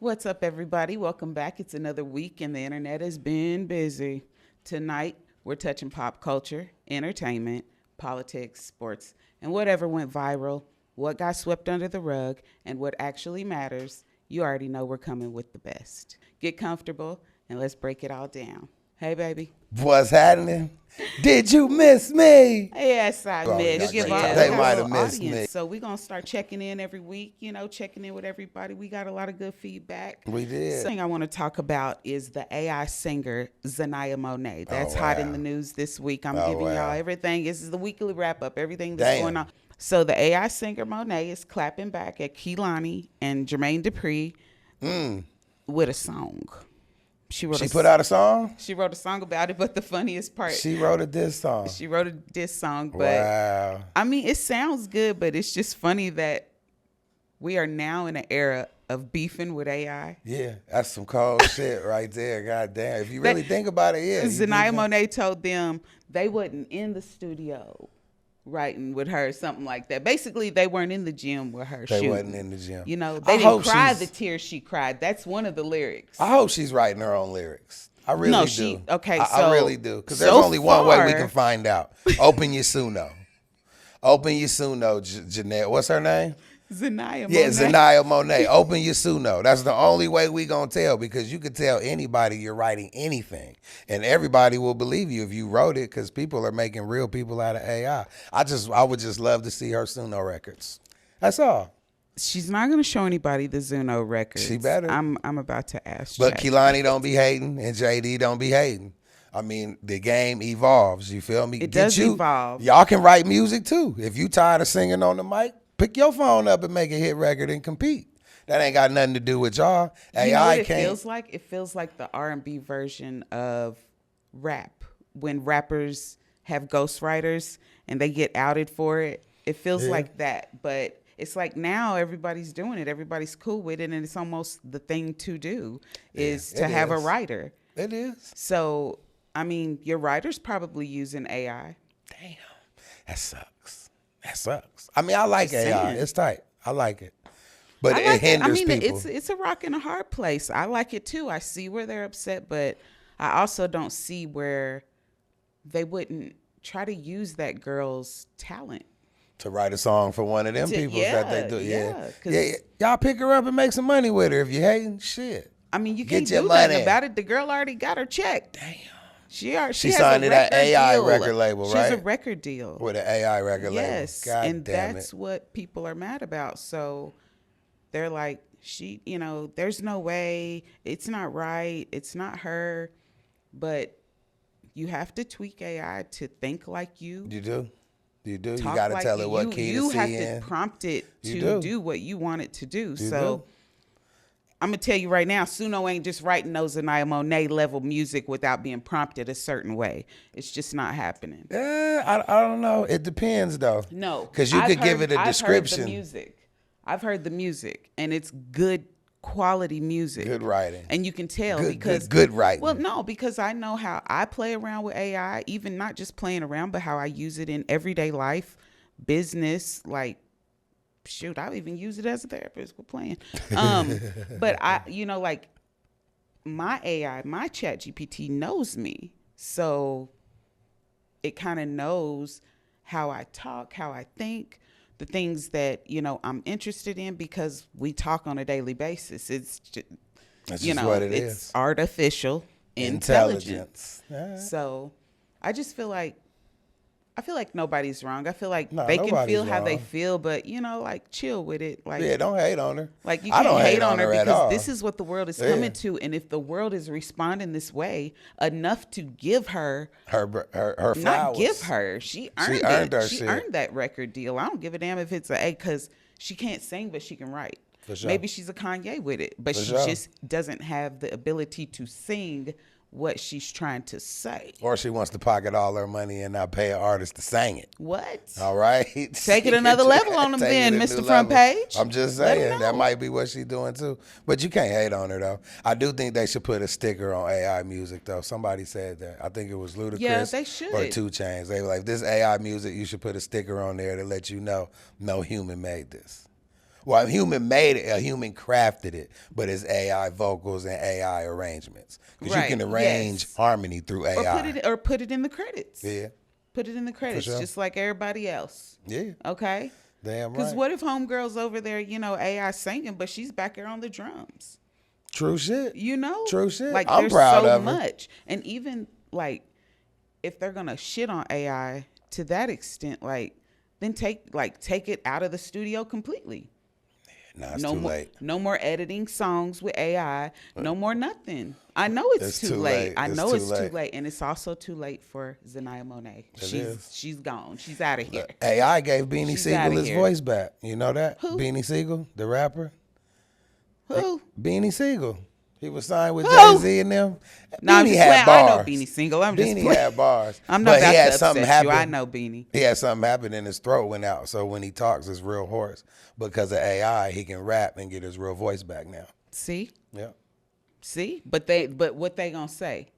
What's up, everybody? Welcome back. It's another week, and the internet has been busy. Tonight, we're touching pop culture, entertainment, politics, sports, and whatever went viral, what got swept under the rug, and what actually matters. You already know we're coming with the best. Get comfortable, and let's break it all down. Hey, baby. What's happening? Did you miss me? Yes, I missed. They might have missed me. So we're going to start checking in every week, checking in with everybody. We got a lot of good feedback. We did. Something I want to talk about is the AI singer, Zamia Monet. That's hot in the news this week. I'm giving y'all everything. This is the weekly wrap-up, everything that's going on. So the AI singer Monet is clapping back at Kehlani and Jermaine Dupri with a song. She put out a song? She wrote a song about it, but the funniest part... She wrote a diss song. She wrote a diss song, but... I mean, it sounds good, but it's just funny that we are now in an era of beefing with AI. Yeah, that's some cold shit right there. God damn. If you really think about it, yeah. Zamia Monet told them they wasn't in the studio writing with her, something like that. Basically, they weren't in the gym with her. They wasn't in the gym. They didn't cry the tears she cried. That's one of the lyrics. I hope she's writing her own lyrics. I really do. I really do. Because there's only one way we can find out. Open your Suno. Open your Suno, Jeanette. What's her name? Zamia Monet. Yeah, Zamia Monet. Open your Suno. That's the only way we gonna tell, because you could tell anybody you're writing anything, and everybody will believe you if you wrote it, because people are making real people out of AI. I would just love to see her Suno records. That's all. She's not gonna show anybody the Zuno records. She better. I'm about to ask. But Kehlani don't be hating, and JD don't be hating. I mean, the game evolves. You feel me? It does evolve. Y'all can write music too. If you tired of singing on the mic, pick your phone up and make a hit record and compete. That ain't got nothing to do with y'all. AI it feels like? It feels like the R&B version of rap. When rappers have ghostwriters and they get outed for it, it feels like that. But it's like now everybody's doing it. Everybody's cool with it, and it's almost the thing to do is to have a writer. It is. So, I mean, your writer's probably using AI. Damn, that sucks. That sucks. I mean, I like AI. It's tight. I like it. But it hinders people. It's a rock and a hard place. I like it too. I see where they're upset, but I also don't see where they wouldn't try to use that girl's talent. To write a song for one of them people that they do. Yeah. Y'all pick her up and make some money with her. If you hating, shit. I mean, you can't do nothing about it. The girl already got her check. Damn. She signed to that AI record label, right? She has a record deal. With an AI record label. Yes. And that's what people are mad about. So they're like, there's no way. It's not right. It's not her. But you have to tweak AI to think like you. You do. You got to tell it what key to see in. You have to prompt it to do what you want it to do. So I'm going to tell you right now, Suno ain't just writing no Zamia Monet level music without being prompted a certain way. It's just not happening. I don't know. It depends, though. No. Because you could give it a description. I've heard the music, and it's good quality music. Good writing. And you can tell because... Good writing. Well, no, because I know how I play around with AI, even not just playing around, but how I use it in everyday life, business, like, shoot, I'll even use it as a therapist. We're playing. But like my AI, my chat GPT knows me. So it kind of knows how I talk, how I think, the things that, I'm interested in, because we talk on a daily basis. It's just, that's just what it is. It's artificial intelligence. Yeah. So I just feel like nobody's wrong. I feel like they can feel how they feel, but like chill with it. Like, yeah, don't hate on her. Like, you can't hate on her because this is what the world is coming to, and if the world is responding this way enough to give her flowers, not give her, she earned it. She earned that record deal. I don't give a damn if it's an A, because she can't sing, but she can write. For sure. Maybe she's a Kanye with it, but she just doesn't have the ability to sing what she's trying to say. Or she wants to pocket all her money and not pay an artist to sing it. What? All right. Take it another level on them then, Mr. Front Page. I'm just saying, that might be what she's doing too. But you can't hate on her, though. I do think they should put a sticker on AI music, though. Somebody said that. I think it was Ludacris. Yeah, they should. Or 2 Chainz. They were like, this AI music, you should put a sticker on there to let you know no human made this. Well, a human made it, a human crafted it, but it's AI vocals and AI arrangements. Because you Right, can arrange yes. harmony through AI. Or put it in the credits. Yeah, Put it in the credits, sure. just like everybody else. yeah, Okay? damn Because right. what if homegirl's over there, AI singing, but she's back there on the drums? True shit. True shit. Like, I'm there's proud so of her. much. And even, like, if they're going to shit on AI to that extent, like, then take it out of the studio completely. Nah, it's No too more, late. no more editing songs with AI. No more nothing. I know it's too late. I know it's too late, and it's also too late for Zamia Monet. She's gone. She's out of here. AI gave Beanie She's Siegel outta his here. voice back. You know that? Who? Beanie Siegel, the rapper. Who? Beanie Siegel. He was signed with Who? Jay-Z and them. No, I'm Beanie just had playing. bars. I know Beanie Single. I'm just Beanie playing. had bars. I'm not But about he had to something upset you. I happen. know Beanie. He had something happen and his throat went out. So when he talks, it's real hoarse. Because of AI, he can rap and get his real voice back now. See? Yeah. See? But what they gonna say?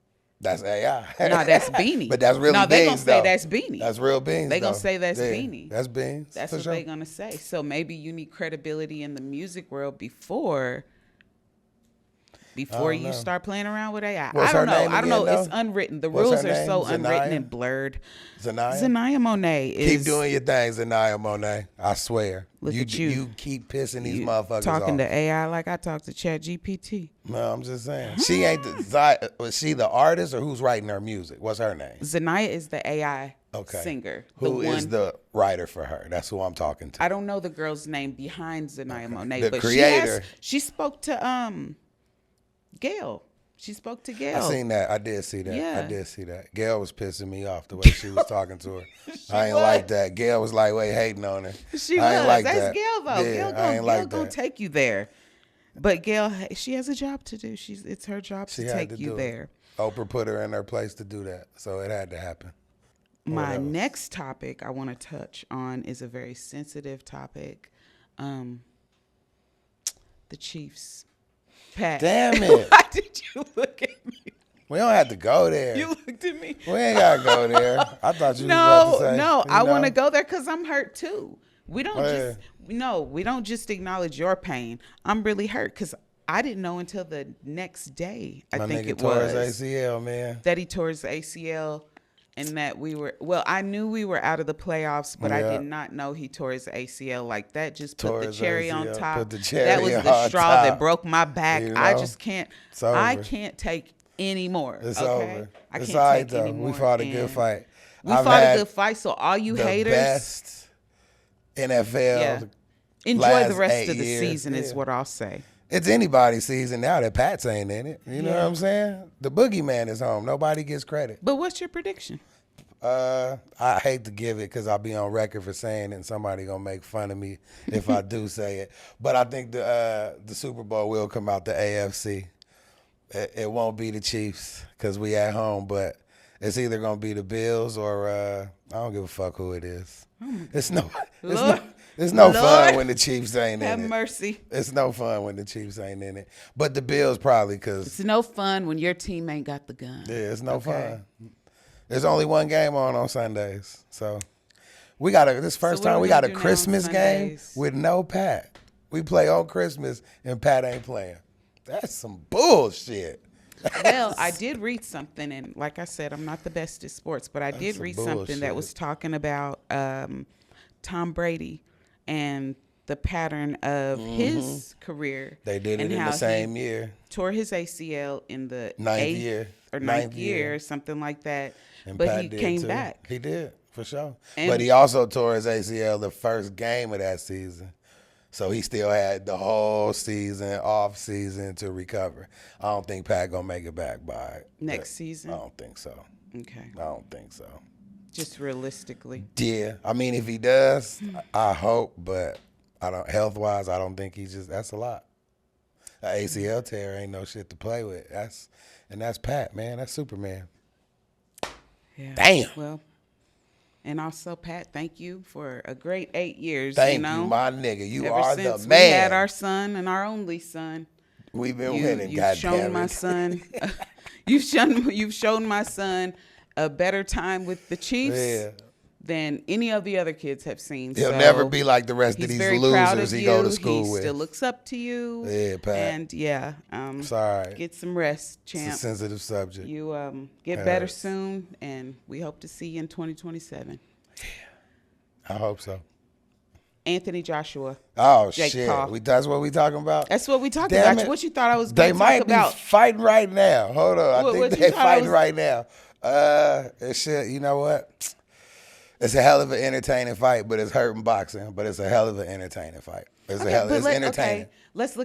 That's AI. No, that's Beanie. But that's really No, they gonna Beans, say though. that's Beanie. That's real Beans, They gonna though. say that's Yeah, Beanie. That's Beans. That's for what sure. they gonna say. So maybe you need credibility in the music world before you know. start playing around with AI. What's I don't her know. name I don't know. again, It's though? unwritten. The What's rules her are name? so unwritten Zanaya? and blurred. Zanaya? Zanaya Monet is Keep doing your thing, Zamia Monet. I swear. Look at you. You keep pissing these you motherfuckers talking off. to AI like I talk to Chat GPT. No, I'm just saying. She ain't was she the artist or who's writing her music? What's her name? Zanaya is the AI Okay. singer. Who the is one, the writer for her? That's who I'm talking to. I don't know the girl's name behind Zanaya Monet, The but creator. she spoke to Gail. She spoke to Gail. I seen that. I did see that. Yeah. I did see that. Gail was pissing me off the way she was talking to her. I ain't like that. Gail was like, wait, hating on her. She I was. ain't like That's that. Gail though. Yeah, Gail I ain't like gonna that. take you there. But Gail, she has a job to do. It's her job She to had take to you do there. it. Oprah put her in her place to do that, so it had to happen. My else? next topic I want to touch on is a very sensitive topic. The Chiefs. Pat. Damn it. Why did you look at me? We don't have to go there. You looked at me. We ain't gotta go there. I thought you was about to say. No, you I want know? to go there because I'm hurt too. We don't Yeah. we don't just acknowledge your pain. I'm really hurt because I didn't know until the next day. I My think nigga it tore was his ACL, man. that he tore his ACL, and that I knew we were out of the playoffs, but I Yeah. did not know he tore his ACL like that. Just Tore put the his cherry on ACL, top. put the cherry That was the on straw top. that broke my back. You I know? just can't. It's over. I can't take anymore. It's okay? over. I It's can't all right, take though. anymore. We fought a good and fight. We I've fought a had good fight. So all you the haters, best NFL. yeah, enjoy last the rest 8 of the years. season. Is Yeah. what I'll say. It's anybody's season now that Pats ain't in it. You know what I'm saying? The boogeyman is home. Nobody gets credit. But what's your prediction? I hate to give it because I'll be on record for saying it and somebody gonna make fun of me if I do say it. But I think the Super Bowl will come out the AFC. It won't be the Chiefs because we at home, but it's either gonna be the Bills or I don't give a fuck who it is. It's no Lord. fun when the Chiefs ain't Have in it. mercy. It's no fun when the Chiefs ain't in it. But the Bills probably because It's no fun when your team ain't got the gun. yeah, it's no Okay. fun. There's only one game on Sundays, so we got this first what are time we we got gonna a do now on Christmas game Sundays? with no Pat. We play on Christmas and Pat ain't playing. That's some bullshit. Well, I did read something, and like I said, I'm not the best at sports, but I did some read something that bullshit. was talking about Tom Brady and the pattern of his career. They did it and in how the same he year, tore his ACL in the ninth eighth year, or ninth year, something like that. and But Pat he did came too. back. He did for sure. And- But he also tore his ACL the first game of that season. So he still had the whole season, off season to recover. I don't think Pat gonna make it back by Next season? I don't think so. Okay, I don't think so. just realistically. Yeah, I mean, if he does, I hope, but I don't. Health wise, I don't think that's a lot. An ACL tear ain't no shit to play with. That's Pat, man. That's Superman. Yeah. Damn. Well, and also, Pat, thank you for a great 8 years. Thank you, know? you, my nigga. You Ever are since the we had man. our son and our only son. We've been winning. You've shown goddamn my it. son. you've shown my son a better time with the Chiefs Yeah. than any of the other kids have seen. He'll So never be like the rest of he's these very proud losers of he you. go to school He with. still looks up to you. Yeah, Pat. And yeah, Sorry. get some rest, It's a champ. sensitive subject. You get better soon, and we hope to see you in 2027. I hope so. Anthony Joshua. Oh, Jake shit. Paul. That's what we talking about? That's what we talking Damn about. it. What you thought I was They going to might talk be about? fighting right now. Hold on. I What think you they thought I fighting was- right now. It's shit. You know what? It's a hell of an entertaining fight, but it's hurting boxing. But it's a hell of an entertaining fight. It's entertaining. Okay, let's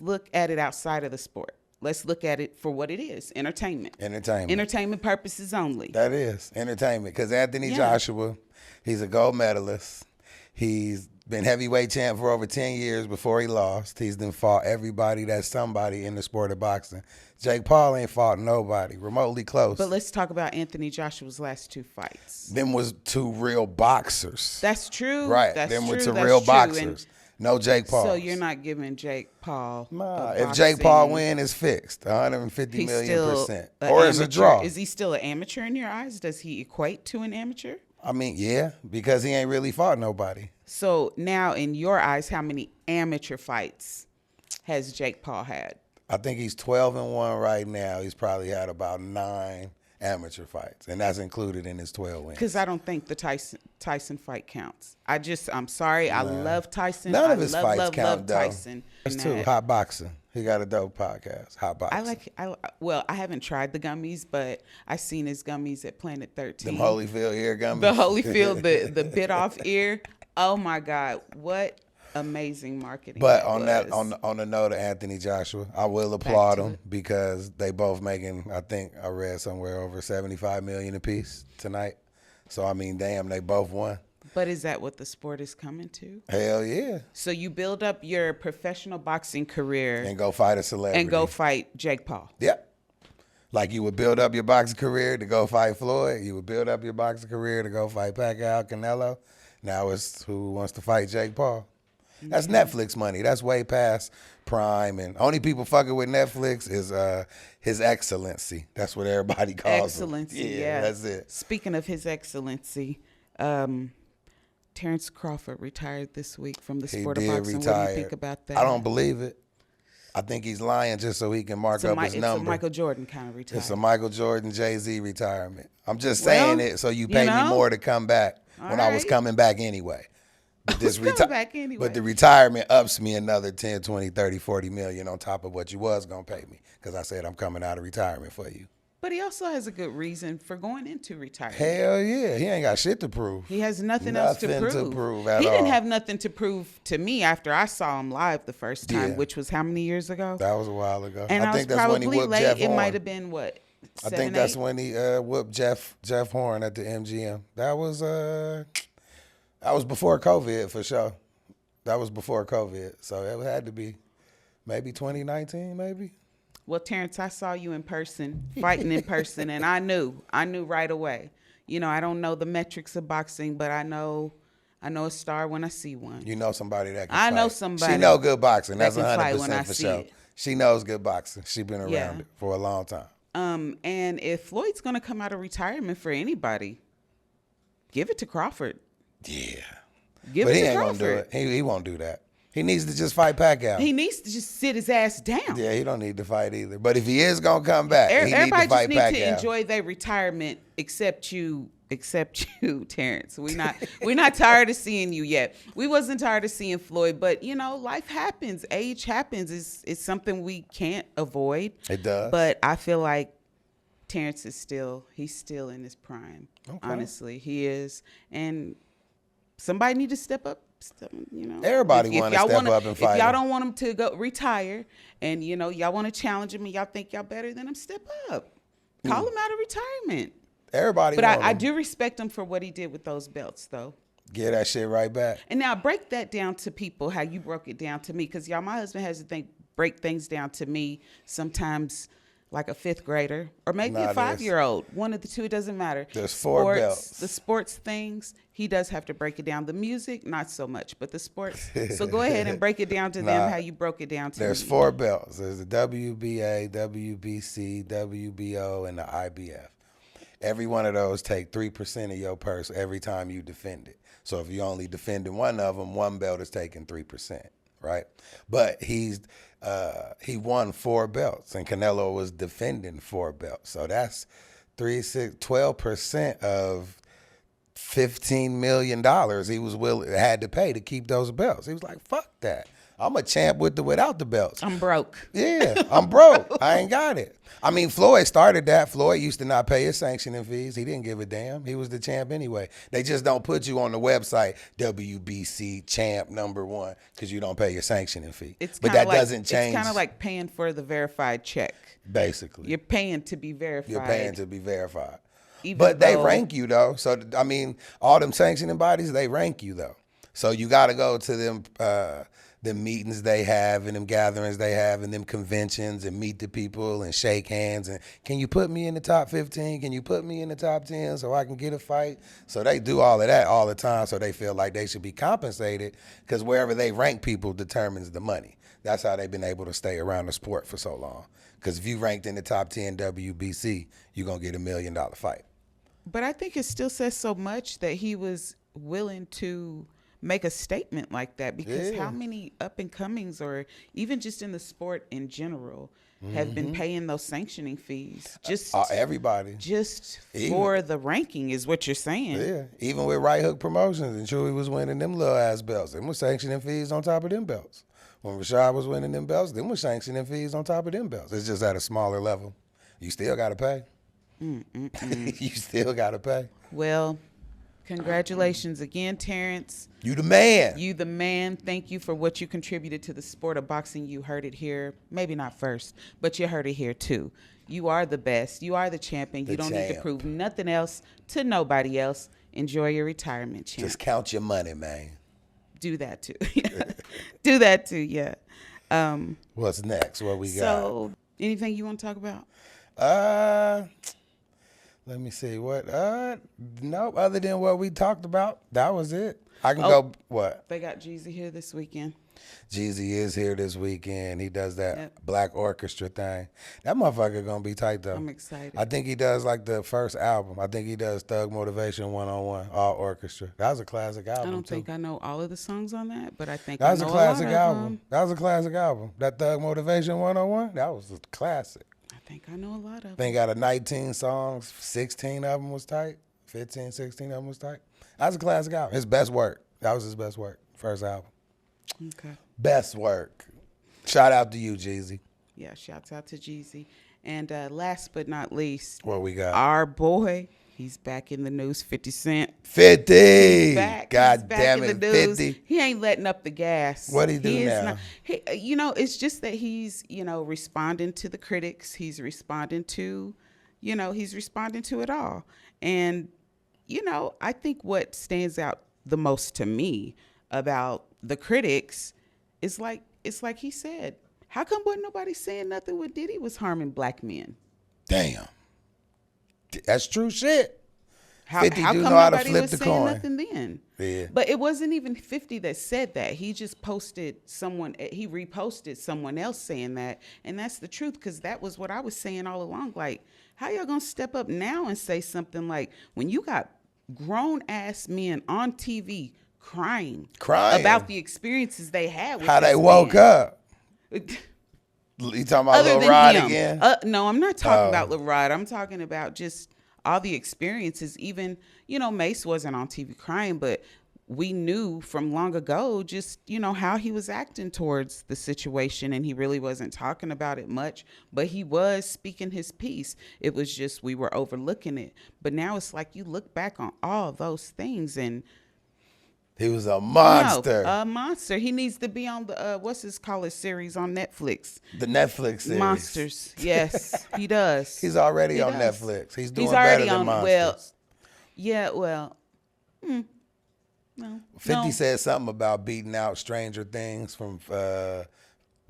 look at it outside of the sport. Let's look at it for what it is: entertainment. Entertainment purposes only. That is entertainment. Because Anthony Joshua, he's a gold medalist. He's been heavyweight champ for over 10 years before he lost. He's then fought everybody that's somebody in the sport of boxing. Jake Paul ain't fought nobody remotely close. But let's talk about Anthony Joshua's last 2 fights. Them was 2 real boxers. That's true. Right. That's Them were true. 2 That's real true. boxers. And No Jake Paul. so you're not giving Jake Paul. Nah, a if Jake Paul boxing- win, it's fixed. 150 he's million still percent. an Or it's a amateur. draw. Is he still an amateur in your eyes? Does he equate to an amateur? I mean, yeah, because he ain't really fought nobody. So now, in your eyes, how many amateur fights has Jake Paul had? I think he's 12-1 right now. He's probably had about 9 amateur fights, and that's included in his 12 wins. Because I don't think the Tyson fight counts. I'm sorry. I love Tyson. None I of his love, fights love, count, love though. Tyson. That's And too. that- Hot Boxing. He got a dope podcast. Hot Boxing. Well, I haven't tried the gummies, but I seen his gummies at Planet 13. Them Holyfield ear gummies. The Holyfield, the bit off ear. Oh my God, what amazing marketing! But that on was. on the note of Anthony Joshua, I will applaud to him because they both making, I think I read somewhere, over 75 million apiece tonight. So I mean, damn, they both won. But is that what the sport is coming to? Hell yeah. So you build up your professional boxing career And go fight a celebrity. and go fight Jake Paul. Yep. Like you would build up your boxing career to go fight Floyd. You would build up your boxing career to go fight Pacquiao, Canelo. Now it's who wants to fight Jake Paul. That's Netflix money. That's way past Prime. And only people fucking with Netflix is His Excellency. That's what everybody calls Excellency, him. yeah. That's it. Speaking of His Excellency, Terrence Crawford retired this week from the He sport of did boxing. retire. What do you think about that? I don't believe it. I think he's lying just so he can mark up his It's number. a Michael Jordan kind of retirement. It's a Michael Jordan, Jay-Z retirement. I'm just saying Well, it so you you pay me know. more to come back when I was right. coming back anyway. But coming back anyway. But the retirement ups me another 10, 20, 30, 40 million on top of what you was going to pay me because I said I'm coming out of retirement for you. But he also has a good reason for going into retirement. Hell yeah. He ain't got shit to prove. He has nothing else to Nothing prove. to prove at he all. didn't have nothing to prove to me after I saw him live the first time, Yeah. which was how many years ago? That was a while ago. And I, think was that's when he probably whooped late. Jeff It Horn. might have been what? I 7, think that's 8? when he whooped Jeff Horn at the MGM. That was before COVID for sure. That was before COVID, so it had to be maybe 2019, maybe. Well, Terrence, I saw you in person, fighting in person, and I knew right away. You know, I don't know the metrics of boxing, but I know a star when I see one. You know somebody that can I fight. know somebody She know good boxing. that That's can fight when I 100% for see sure. it. She knows good boxing. She been around Yeah. it for a long time. And if Floyd's gonna come out of retirement for anybody, give it to Crawford. Yeah. Give But it he to ain't Crawford. gonna do it. He won't do that. He needs to just fight Pacquiao. He needs to just sit his ass down. Yeah, he don't need to fight either. But if he is gonna come back, he need Everybody to fight just needs Pacquiao. to enjoy their retirement, except you, Terrence. We're not tired of seeing you yet. We wasn't tired of seeing Floyd, but you know, life happens, age happens. It's something we can't avoid. It does. But I feel like Terrence is still in his prime. Okay. Honestly, he is, and somebody need to step up. You know, Everybody If wanna y'all step up and fight If y'all him. don't want him to go retire, and you know y'all want to challenge him, and y'all think y'all better than him, step up. Call him out of retirement. Everybody But want I him. do respect him for what he did with those belts, though. Get that shit right back. And now break that down to people how you broke it down to me, because y'all, my husband has to break things down to me sometimes like a 5th grader or maybe Nah, a 5-year-old. One of the two, it doesn't matter. There's 4 belts. The sports things, he does have to break it down. The music, not so much, but the sports. So go ahead and break it down to them how you broke it down to There's me. 4 belts. There's the WBA, WBC, WBO, and the IBF. Every one of those take 3% of your purse every time you defend it. So if you only defending one of them, one belt is taking 3%, right? But he won 4 belts, and Canelo was defending 4 belts. So that's 12% of $15 million he was had to pay to keep those belts. He was like, fuck that. I'm a champ without the belts. I'm broke. Yeah, I'm broke. I ain't got it. I mean, Floyd started that. Floyd used to not pay his sanctioning fees. He didn't give a damn. He was the champ anyway. They just don't put you on the website, WBC champ #1, because you don't pay your sanctioning fee. But that doesn't change. It's kind of like paying for the verified check. Basically. You're paying to be verified. You're paying to be verified. But they rank you, though. So, I mean, all them sanctioning bodies, they rank you, though. So you got to go to them meetings they have and them gatherings they have and them conventions and meet the people and shake hands and can you put me in the top 15? Can you put me in the top 10 so I can get a fight? So they do all of that all the time, so they feel like they should be compensated because wherever they rank people determines the money. That's how they've been able to stay around the sport for so long. Because if you ranked in the top 10 WBC, you're going to get $1 million fight. But I think it still says so much that he was willing to make a statement like that, because how many up and comings or even just in the sport in general have been paying those sanctioning fees? Just everybody. Just for the ranking is what you're saying. Yeah. Even with Right Hook Promotions and Chewy was winning them little ass belts. Them was sanctioning fees on top of them belts. When Rashad was winning them belts, them was sanctioning fees on top of them belts. It's just at a smaller level. You still got to pay. You still got to pay. Well, congratulations again, Terrence. You the man. You the man. Thank you for what you contributed to the sport of boxing. You heard it here. Maybe not first, but you heard it here too. You are the best. You are the champion. You don't need to prove nothing else to nobody else. Enjoy your retirement, champ. Just count your money, man. Do that too. Do that too, yeah. What's next? What we got? So, anything you want to talk about? Let me see. What? No, other than what we talked about, that was it. I can go, what? They got Jeezy here this weekend. Jeezy is here this weekend. He does that black orchestra thing. That motherfucker gonna be tight, though. I'm excited. I think he does like the first album. I think he does Thug Motivation 101, all orchestra. That was a classic album, I don't think I know all of the songs on that, but I think that was I know a classic a lot album. of them. That was a classic album. That Thug Motivation 101, that was a classic. I think I know a lot of them. I think out of 19 songs, 16 of them was tight. 15, 16 of them was tight. That was a classic album. His best work. That was his best work. First album. Okay. Best work. Shout out to you, Jeezy. Yeah, shouts out to Jeezy. And last but not least, what we got? Our boy, he's back in the news, 50 Cent. 50. He's back. God he's back damn in it, the news. 50. He ain't letting up the gas. What he do now? It's just that he's, responding to the critics. He's responding to, he's responding to it all. And, I think what stands out the most to me about the critics is it's like he said, how come wasn't nobody saying nothing when Diddy was harming black men? Damn. That's true shit. How 50 come do know how to nobody flip was the saying coin. nothing then? Yeah. But it wasn't even 50 that said that. He just he reposted someone else saying that. And that's the truth, because that was what I was saying all along. Like, how y'all gonna step up now and say something like, when you got grown ass men on TV crying about the experiences they had with how they woke up. You talking about Lil Rod again? No, I'm not talking about Lil Rod. I'm talking about just all the experiences. Even, Mace wasn't on TV crying, but we knew from long ago just, how he was acting towards the situation, and he really wasn't talking about it much, but he was speaking his piece. It was just we were overlooking it. But now it's like you look back on all those things, and he was a monster. A monster. He needs to be on the what's his series on Netflix. The Netflix series. Monsters. Yes, he does. He's already on Netflix. He's doing better than Monsters. No. 50 said something about beating out Stranger Things from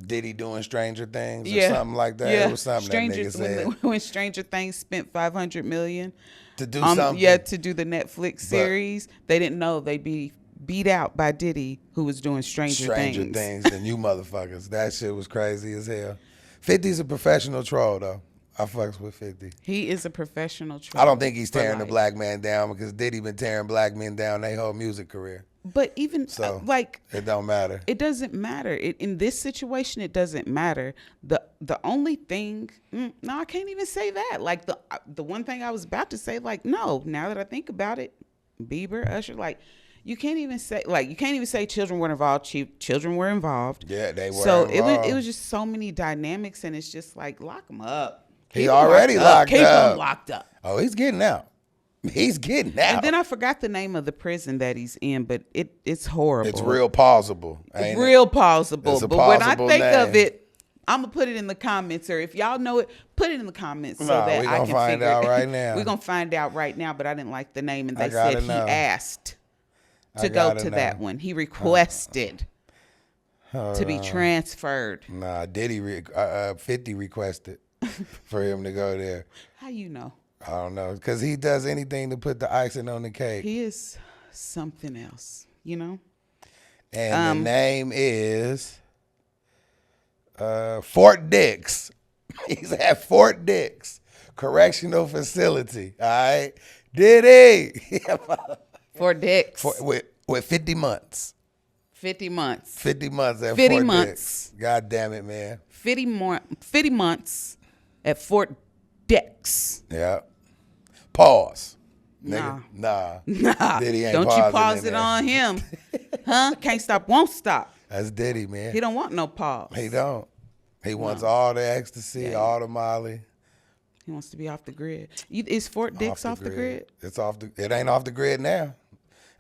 Diddy doing Stranger Things or something like that. Yeah. It was something that nigga said. When Stranger Things spent $500 million to do something. Yeah, to do the Netflix series. They didn't know they'd be beat out by Diddy, who was doing Stranger Things than you motherfuckers. That shit was crazy as hell. 50's a professional troll, though. I fucks with 50. He is a professional troll. I don't think he's for tearing the life. black man down because Diddy been tearing black men down their whole music career. But even So like it don't matter. it doesn't matter. In this situation, it doesn't matter. The only thing, no, I can't even say that. Like the one thing I was about to say, like, no. Now that I think about it, Bieber, Usher, like, you can't even say children were involved. Children were involved. Yeah, they were. So involved. it was just so many dynamics, and it's just like lock them up. He already locked Keep up. him locked up. Oh, he's getting out. He's getting out. And then I forgot the name of the prison that he's in, but it's horrible. It's real plausible. Ain't it? Real plausible. It's a But when I plausible think name. of it, I'm gonna put it in the comments, or if y'all know it, put it in the comments so Nah, that we I gonna can find figure out it. right now. We're gonna find out right now, but I didn't like the name, and I they gotta said he know. asked I to go gotta to know. that one. He requested to be transferred. Nah, Diddy 50 requested for him to go there. How you know? I don't know, because he does anything to put the icing on the cake. He is something else, you know? And the name is Fort Dix. He's at Fort Dix Correctional Facility. All right, Diddy For Dix. with 50 months. 50 months. 50 months at 50 Fort months. Dix. God damn it, man. 50 months at Fort Dix. Yeah. Pause. Nah. Nigga. Nah. Nah. Diddy ain't Don't you pausing pause in it there. on him. Huh? Can't stop, won't stop. That's Diddy, man. He don't want no pause. He don't. He wants all the ecstasy, Yeah. all the Molly. He wants to be off the grid. Is Fort Dix off the grid? It's off the. It ain't off the grid now.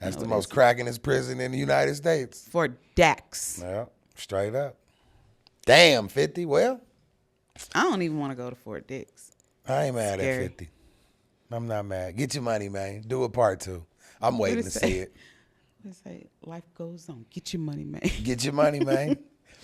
That's No, the it most isn't. crackingest prison in the United States. Fort Dax. Yeah, straight up. Damn, 50. Well, I don't even want to go to Fort Dix. I ain't mad Scary. at 50. I'm not mad. Get your money, man. Do a part 2. I'm waiting to see it. Let's say life goes on. Get your money, man. Get your money, man.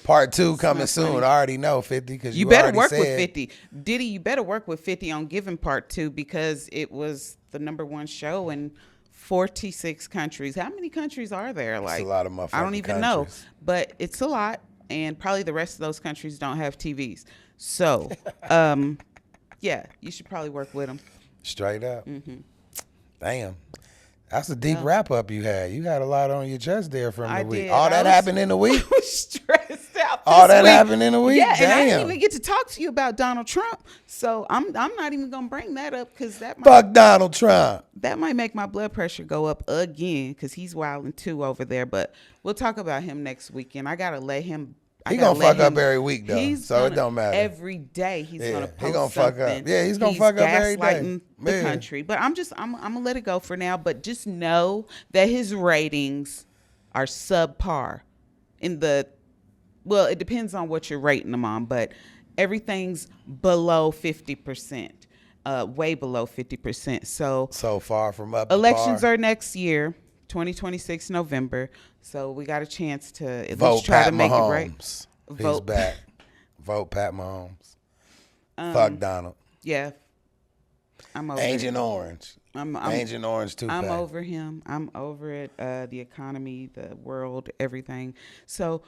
Part 2 coming not soon. funny. I already know 50 because You better already work said, with 50. Diddy, you better work with 50 on Giving Part 2 because it was the #1 show in 46 countries. How many countries are there? Like, a lot of motherfucking I don't even countries. know, but it's a lot, and probably the rest of those countries don't have TVs. So, yeah, you should probably work with them. Straight up. Mm-hmm. Damn. That's a deep wrap up you had. You had a lot on your chest there from I the week. did. All I that was- happened in the week? I was stressed out. All this that week. happened in a week? Yeah, and I didn't Damn. even get to talk to you about Donald Trump. So I'm not even gonna bring that up because that might, Fuck Donald Trump. that might make my blood pressure go up again because he's wilding too over there. But we'll talk about him next weekend. I gotta let him. He gonna fuck up every week, though, so it don't matter. Every day he's Yeah, gonna he post gonna fuck up. something. Yeah, he's gonna fuck up every day. gaslighting the Yeah. country. But I'm gonna let it go for now. But just know that his ratings are subpar. Well, it depends on what you're rating them on, but everything's below 50%, way below 50%. So far from up. to elections par. are next year, 2026 November. So we got a chance to at Vote least try Pat to make Mahomes. it right. He's Vote. back. Vote Pat Mahomes. Fuck Donald. Yeah, I'm over. Agent Orange. I'm Agent Orange too. I'm over him. I'm over it. The economy, the world, everything. So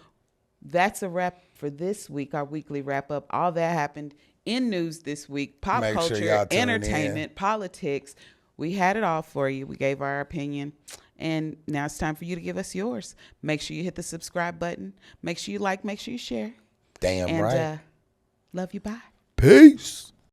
that's a wrap for this week. Our weekly wrap up. All that happened in news this week. Pop Make sure culture, y'all tune in. entertainment, politics. We had it all for you. We gave our opinion. And now it's time for you to give us yours. Make sure you hit the subscribe button. Make sure you like. Make sure you share. Damn And right. love you. Bye. Peace.